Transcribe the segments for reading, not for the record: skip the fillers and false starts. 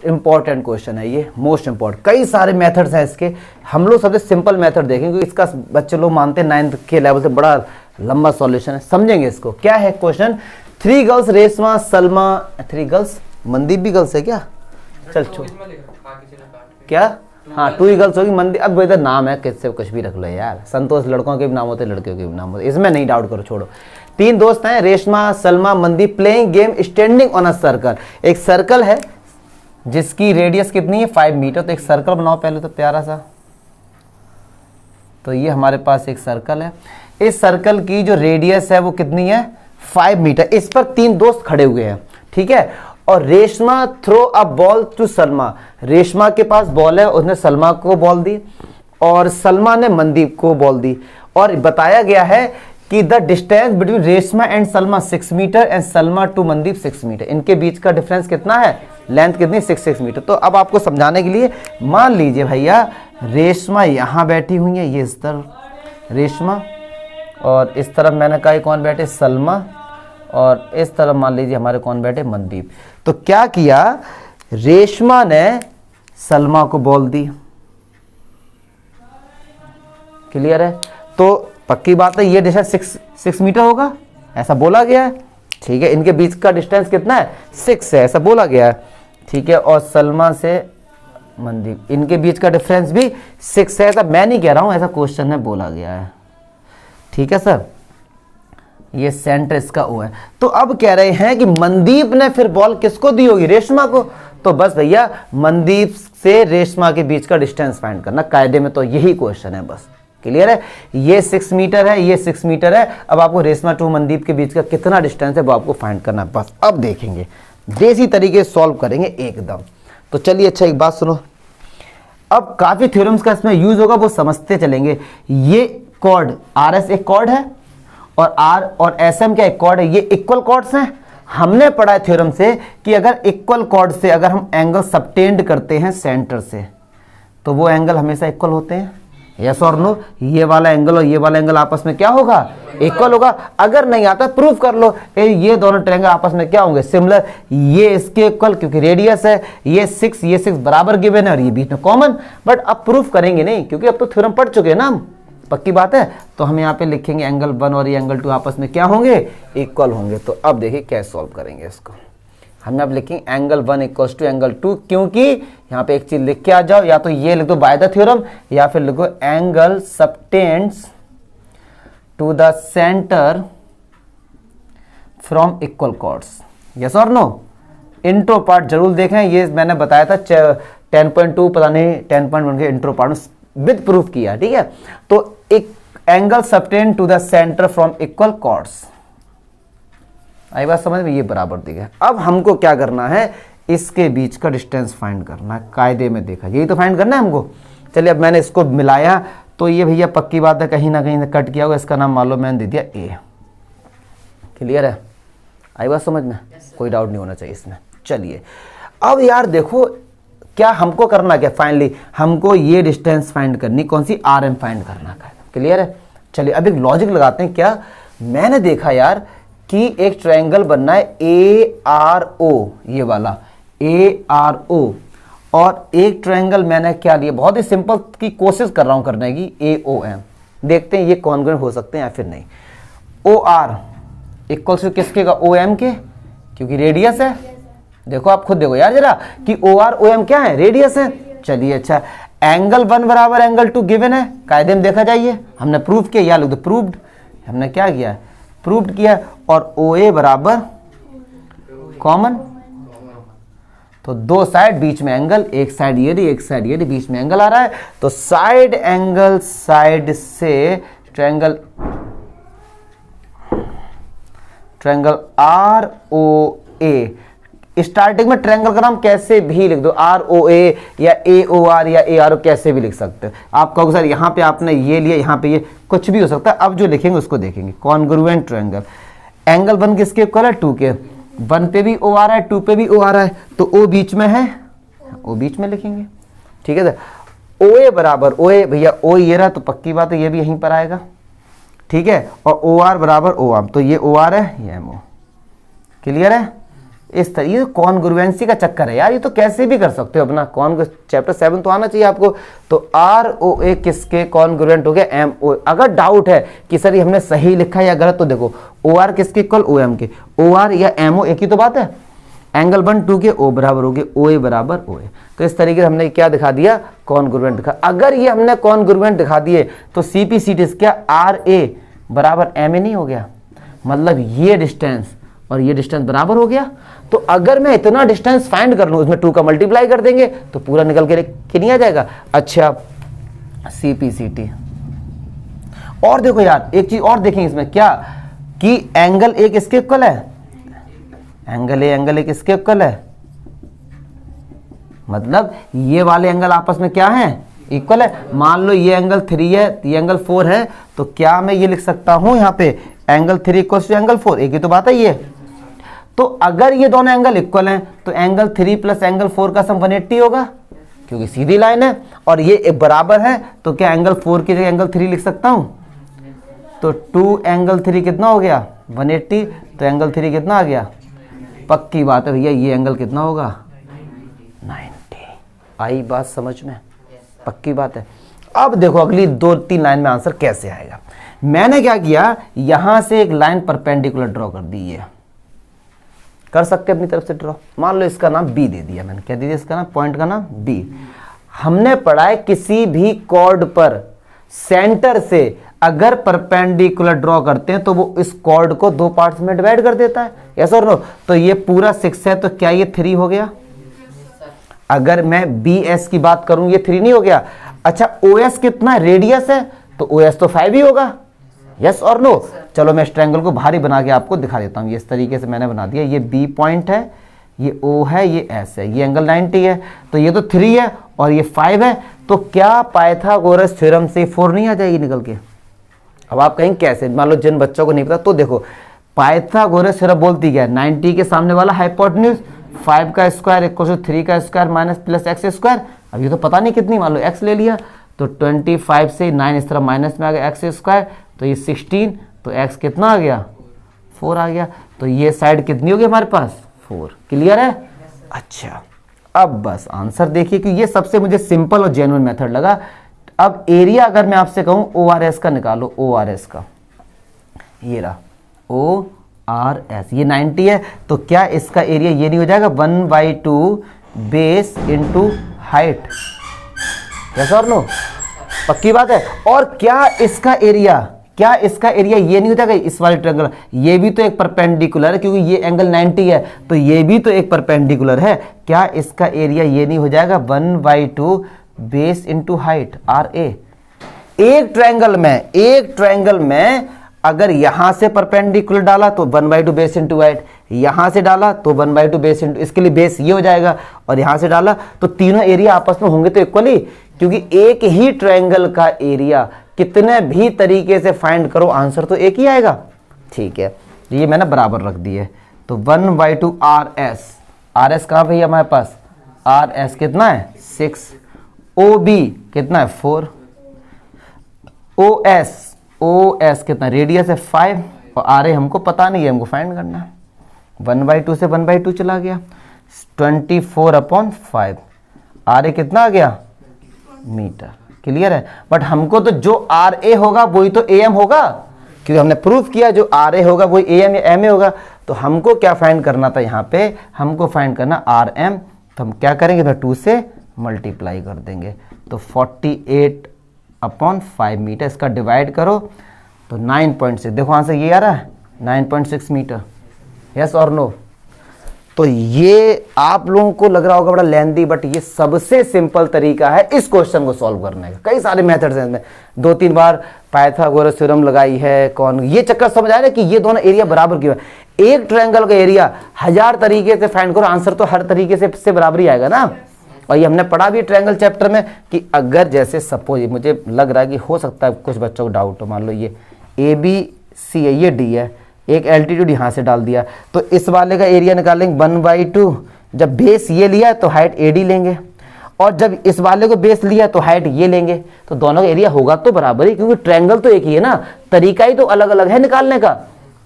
Most important question है ये, most important. कई सारे मेथड्स हैं इसके, हम लोग सबसे सिंपल मेथड देखेंगे क्योंकि इसका बच्चे लोग मानते हैं 9th के लेवल से बड़ा लंबा सॉल्यूशन है। समझेंगे इसको। क्या है question? 3 girls Reshma Salma, 3 girls, Mandeep भी गर्ल्स है क्या? चल छोड़ क्या, हाँ 2 ही गर्ल्स होगी, मनदीप, अब इधर नाम है किससे कुछ भी रख लो यार, संतोष लड़कों के भी नाम होते लड़कियों के भी नाम होते, इसमें नहीं डाउट करो, छोड़ो। 3 दोस्त हैं, Reshma Salma Mandeep, playing game standing on a circle. एक सर्कल है जिसकी रेडियस कितनी है 5 मीटर। तो एक सर्कल बनाओ पहले तो प्यारा सा। तो ये हमारे पास एक सर्कल है, इस सर्कल की जो रेडियस है वो कितनी है 5 मीटर। इस पर 3 दोस्त खड़े हुए हैं, ठीक है। और Reshma throw a ball to Salma, Reshma के पास बॉल है, उसने सलमा को बॉल दी और सलमा ने मनदीप को बॉल दी। और बताया गया है कि the distance between Reshma and Salma 6 metre and Salma to Mandeep 6 metre. इनके बीच का डिफरेंस कितना है, लेंथ कितनी, 6 मीटर। तो अब आपको समझाने के लिए मान लीजिए भैया रेशमा यहाँ बैठी हुई है, ये इस तरफ रेशमा, और इस तरफ मैंने कहा कौन बैठे, सलमा, और इस तरफ मान लीजिए हमारे कौन बैठे, मनदीप। तो क्या किया, रेशमा ने सलमा को बॉल दी, क्लियर है। तो पक्की बात है ये डिस्टेंस 6 मीटर होगा, ऐसा बोला गया है, ठीक है। इनके बीच का डिस्टेंस कितना है 6 है, ऐसा बोला गया है, ठीक है। और सलमा से मनदीप, इनके बीच का डिफरेंस भी 6 है, ऐसा मैं नहीं कह रहा हूं, ऐसा क्वेश्चन में बोला गया है, ठीक है सर। ये सेंटर इसका ओ है। तो अब कह रहे हैं कि मनदीप ने फिर बॉल किसको दी होगी, रेशमा को। तो बस भैया मनदीप से रेशमा के बीच का डिस्टेंस फाइंड करना, कायदे में तो यही क्वेश्चन है, बस क्लियर है। ये 6 मीटर है, ये 6 मीटर है। अब आपको रेशमा टू मनदीप के बीच का कितना डिस्टेंस है वो आपको फाइंड करना है, बस। अब देखेंगे, देसी तरीके से सॉल्व करेंगे एकदम। तो चलिए, अच्छा एक बात सुनो, अब काफी थ्योरम्स का इसमें यूज होगा, वो समझते चलेंगे। ये कॉर्ड RS एक कॉर्ड है और R और SM क्या एक कॉर्ड है, ये इक्वल कॉर्ड्स हैं। हमने पढ़ा है थ्योरम से कि अगर इक्वल कॉर्ड से अगर हम एंगल सबटेंड करते हैं सेंटर से तो वो एंगल हमेशा इक्वल होते हैं, यस और नो। ये वाला एंगल और ये वाला एंगल आपस में क्या होगा, इक्वल होगा। अगर नहीं आता प्रूफ कर लो, ये दोनों ट्रायंगल आपस में क्या होंगे, सिमिलर। ये इसके इक्वल क्योंकि रेडियस है, ये 6 ये 6 बराबर गिवन है और ये बीच में कॉमन। बट अब प्रूफ करेंगे नहीं क्योंकि अब तो थ्योरम पढ़ चुके हैं ना हम, पक्की बात है। तो हम यहाँ पे लिखेंगे एंगल 1 और ये एंगल 2 आपस में क्या होंगे, इक्वल होंगे। तो अब देखिए कैसे सॉल्व करेंगे इसको। हम अब लिखेंगे एंगल 1 इक्वल्स टू एंगल 2, क्योंकि यहाँ पे एक चीज लिख के आ जाओ, या तो ये लिख दो बाय द थ्योरम, या फिर लिखो angle subtends to the centre from equal chords, yes और नो। इंट्रो पार्ट जरूर देखें, ये मैंने बताया था 10.2 पता नहीं 10.1 के इंट्रो पार्ट विद प्रूफ किया, ठीक है। तो एक angle subtended to the centre from equal chords, आई बात समझ में, ये बराबर दिया। अब हमको क्या करना है, इसके बीच का डिस्टेंस फाइंड करना है, कायदे में देखा यही तो फाइंड करना है हमको। चलिए अब मैंने इसको मिलाया तो ये भैया पक्की बात है कहीं ना कहीं से कट किया होगा, इसका नाम मान लो मैंने दे दिया A, क्लियर है, आई बात समझ में, कोई डाउट नहीं होना चाहिए इसमें। चलिए अब यार देखो क्या हमको करना, क्या फाइनली हमको ये डिस्टेंस फाइंड करनी, कौन सी, RM फाइंड करना, क्लियर है। चलिए अब एक लॉजिक लगाते हैं। क्या मैंने देखा यार कि एक ट्रायंगल बनना है ARO, ये वाला ARO, और एक ट्रायंगल मैंने क्या लिया, बहुत ही सिंपल की कोशिश कर रहा हूं करने की, AOM। देखते हैं ये कॉन्ग्रुएंट हो सकते हैं या फिर नहीं। OR इक्वल टू किसके का, OM के, क्योंकि रेडियस है। देखो आप खुद देखो यार जरा कि OR OM क्या है, रेडियस है। चलिए अच्छा, एंगल 1 बराबर एंगल 2 गिवन है, कायदे में देखा जाइए, हमने प्रूफ किया, या लोग तो प्रूव्ड, हमने क्या किया, प्रूव्ड किया। और OA बराबर कॉमन, तो 2 साइड बीच में एंगल, एक साइड ये रही एक साइड ये रही, बीच में एंगल आ रहा है। तो साइड एंगल साइड से ट्रायंगल ROA, स्टार्टिंग में ट्रायंगल का नाम कैसे भी लिख दो, ROA या AOR या ARO, कैसे भी लिख सकते हो। आप कहोगे सर यहाँ पे आपने ये लिया, यहाँ पे ये, कुछ भी हो सकता है। अब जो लिखेंगे उसको देखेंगे, कॉन्ग्रुएंट ट्रायंगल। एंगल 1 किसके इक्वल है, 2 के, 1 पे भी O आ रहा है 2 पे भी O आ रहा है, तो O बीच में है, O बीच में लिखेंगे, ठीक है सर। OA बराबर, OA भैया O ये रहा, तो पक्की बात है ये भी यहीं पर आएगा, ठीक है। और OR बराबर OM, तो ये OR है ये MO, क्लियर है। इस तरह ये कॉन्ग्रुएंसी का चक्कर है यार, ये तो कैसे भी कर सकते हो अपना, चैप्टर 7 तो आना चाहिए आपको। तो ROA किसके कॉन्ग्रुएंट हो गया, MO। अगर डाउट है कि सर ये हमने सही लिखा है या गलत, तो देखो OR किसके इक्वल, OM के। OR या MO एक ही तो बात है। एंगल 1 2 के O बराबर हो गए OA बराबर OA। तो इस तरीके से हमने क्या दिखा दिया, कॉन्ग्रुएंट दिखा। अगर ये हमने कॉन्ग्रुएंट दिखा दिए तो CP क्या RA बराबर MA नहीं हो गया, मतलब ये डिस्टेंस और ये डिस्टेंस बराबर हो गया। तो अगर मैं इतना डिस्टेंस फाइंड कर लूं, उसमें 2 का मल्टीप्लाई कर देंगे तो पूरा निकल के नहीं आ जाएगा। अच्छा CP और देखो यार एक चीज और देखेंगे इसमें क्या, कि एंगल एक इसके इक्वल है, एंगल एक इसके इक्वल है, मतलब ये वाले एंगल आपस में क्या है, इक्वल है। मान लो ये एंगल 3 है, ये एंगल 4 है, तो क्या मैं ये लिख सकता हूं यहाँ पे एंगल 3 इक्वल टू एंगल 4, एक ही तो बात है ये। तो अगर ये दोनों एंगल इक्वल हैं तो एंगल 3 प्लस एंगल 4 का सम 180 होगा, क्योंकि सीधी लाइन है और ये एक बराबर है, तो क्या एंगल 4 की जगह एंगल 3 लिख सकता हूं। तो 2 एंगल 3 कितना हो गया 180, तो एंगल 3 कितना आ गया, पक्की बात है भैया ये एंगल कितना होगा 90। आई बात समझ में, पक्की बात है। अब देखो अगली 2-3 लाइन में आंसर कैसे आएगा। मैंने क्या किया, यहां से एक लाइन परपेंडिकुलर ड्रॉ कर दी है, कर सकते अपनी तरफ से ड्रॉ। मान लो इसका नाम B दे दिया मैंने, क्या दे दिया इसका नाम, पॉइंट का नाम B। हमने पढ़ा है किसी भी कॉर्ड पर सेंटर से अगर परपेंडिकुलर ड्रॉ करते हैं तो वो इस कॉर्ड को 2 पार्ट्स में डिवाइड कर देता है, यस और नो। तो ये पूरा 6 है, तो क्या ये 3 हो गया। अगर मैं BS की बात करूं ये 3 नहीं हो गया। अच्छा OS कितना रेडियस है, तो OS तो 5 ही होगा, यस और नो। चलो मैं इस ट्रायंगल को भारी बना के आपको दिखा देता हूं। ये इस तरीके से मैंने बना दिया, ये B पॉइंट है, ये O है, ये S है, ये एंगल 90 है, तो ये तो 3 है और ये 5 है। तो क्या पाइथागोरस थ्योरम से 4 नहीं आ जाएगी निकल के। अब आप कहेंगे कैसे, मान लो जिन बच्चों को नहीं पता, तो देखो पाइथागोरस थ्योरम बोलती क्या है, 90 के सामने वाला हाइपोटेन्यूज 5 का स्क्वायर इक्वल टू 3 का square minus plus x square. अब ये तो पता नहीं कितनी, मान लो x ले लिया, तो 25 से 9 इस तरह माइनस में आ गया x स्क्वायर, तो ये 16, तो x कितना आ गया 4 आ गया। तो ये साइड कितनी होगी हमारे पास 4। क्लियर है। अच्छा अब बस आंसर देखिए कि ये सबसे मुझे सिंपल और जेन्युइन मेथड लगा। अब एरिया अगर मैं आपसे कहूं ORS का निकालो, ORS का, ये रहा ORS, ये 90 है, तो क्या इसका एरिया ये नहीं हो जाएगा 1/2 बेस इंटू हाइट, यस और नो, पक्की बात है। और क्या इसका एरिया ये नहीं हो जाएगा इस वाले ट्रायंगल, ये भी तो एक परपेंडिकुलर है, क्योंकि ये एंगल 90 है, तो ये भी तो एक परपेंडिकुलर है। क्या इसका एरिया ये नहीं हो जाएगा 1/2 बेस इंटू हाइट RA। एक ट्रायंगल में अगर यहां से परपेंडिकुलर डाला तो 1/2 बेस इंटू हाइट, यहां से डाला तो 1/2 बेस इंटू, इसके लिए बेस ये हो जाएगा, और यहां से डाला तो तीनों एरिया आपस में होंगे तो इक्वली, क्योंकि एक ही ट्रायंगल का एरिया कितने भी तरीके से फाइंड करो आंसर तो एक ही आएगा। ठीक है, ये मैंने बराबर रख दिए। तो 1/2 RS कहां पे है हमारे पास, RS कितना है 6, OB कितना है 4, OS कितना रेडियस है 5, और RA हमको पता नहीं है, हमको फाइंड करना है। 1/2 से 1/2 चला गया, 24/5, RA कितना आ गया मीटर। क्लियर है। बट हमको तो जो RA होगा वही तो AM होगा, क्योंकि हमने प्रूफ किया जो RA होगा वही AM या MA होगा। तो हमको क्या फाइंड करना था, यहाँ पे हमको फाइंड करना RM। तो हम क्या करेंगे, फिर 2 से मल्टीप्लाई कर देंगे, तो 48/5 मीटर। इसका डिवाइड करो तो 9.6, देखो आंसर ये आ रहा है 9.6 मीटर, यस और नो। तो ये आप लोगों को लग रहा होगा बड़ा लेंथी, बट ये सबसे सिंपल तरीका है इस क्वेश्चन को सॉल्व करने का। कई सारे मेथड्स हैं इसमें, 2-3 बार पाइथागोरस थ्योरम लगाई है, कौन ये चक्कर समझ आया ना कि ये दोनों एरिया बराबर क्यों है। एक ट्रायंगल का एरिया 1000 तरीके से फाइंड करो, आंसर तो हर तरीके से बराबर ही आएगा ना। और ये हमने पढ़ा भी ट्रायंगल चैप्टर में कि अगर जैसे सपोज, मुझे लग रहा है कि हो सकता है कुछ बच्चों को डाउट हो, मान लो ये ABC है, ये D है, एक एल्टीट्यूड यहाँ से डाल दिया, तो इस वाले का एरिया निकालेंगे 1/2। जब बेस ये लिया तो हाइट AD लेंगे, और जब इस वाले को बेस लिया तो हाइट ये लेंगे, तो दोनों का एरिया होगा तो बराबर ही, क्योंकि ट्रायंगल तो एक ही है ना, तरीका ही तो अलग अलग है निकालने का।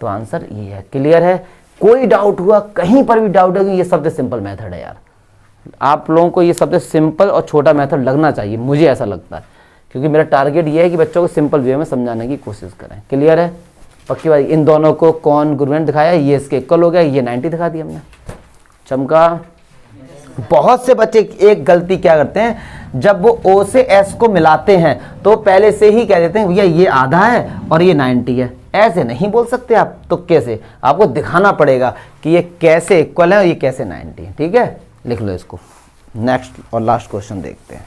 तो आंसर ये है। क्लियर है। कोई डाउट हुआ, कहीं पर भी डाउट है, ये सबसे सिंपल मेथड है यार। आप लोगों को ये सबसे सिंपल और छोटा मेथड लगना चाहिए, मुझे ऐसा लगता है, क्योंकि मेरा टारगेट ये है कि बच्चों को सिंपल वे में समझाने की कोशिश करें। क्लियर है? पक्की बात। इन दोनों को कॉन्ग्रुएंट दिखाया, ये इसके इक्वल हो गया, ये 90 दिखा दिया हमने। चमका। बहुत से बच्चे एक गलती क्या करते हैं, जब वो ओ से एस को मिलाते हैं तो पहले से ही कह देते हैं भैया ये आधा है और ये 90 है। ऐसे नहीं बोल सकते आप, तो कैसे, आपको दिखाना पड़ेगा कि ये कैसे इक्वल है और ये कैसे 90 है। ठीक है, लिख लो इसको। नेक्स्ट और लास्ट क्वेश्चन देखते हैं।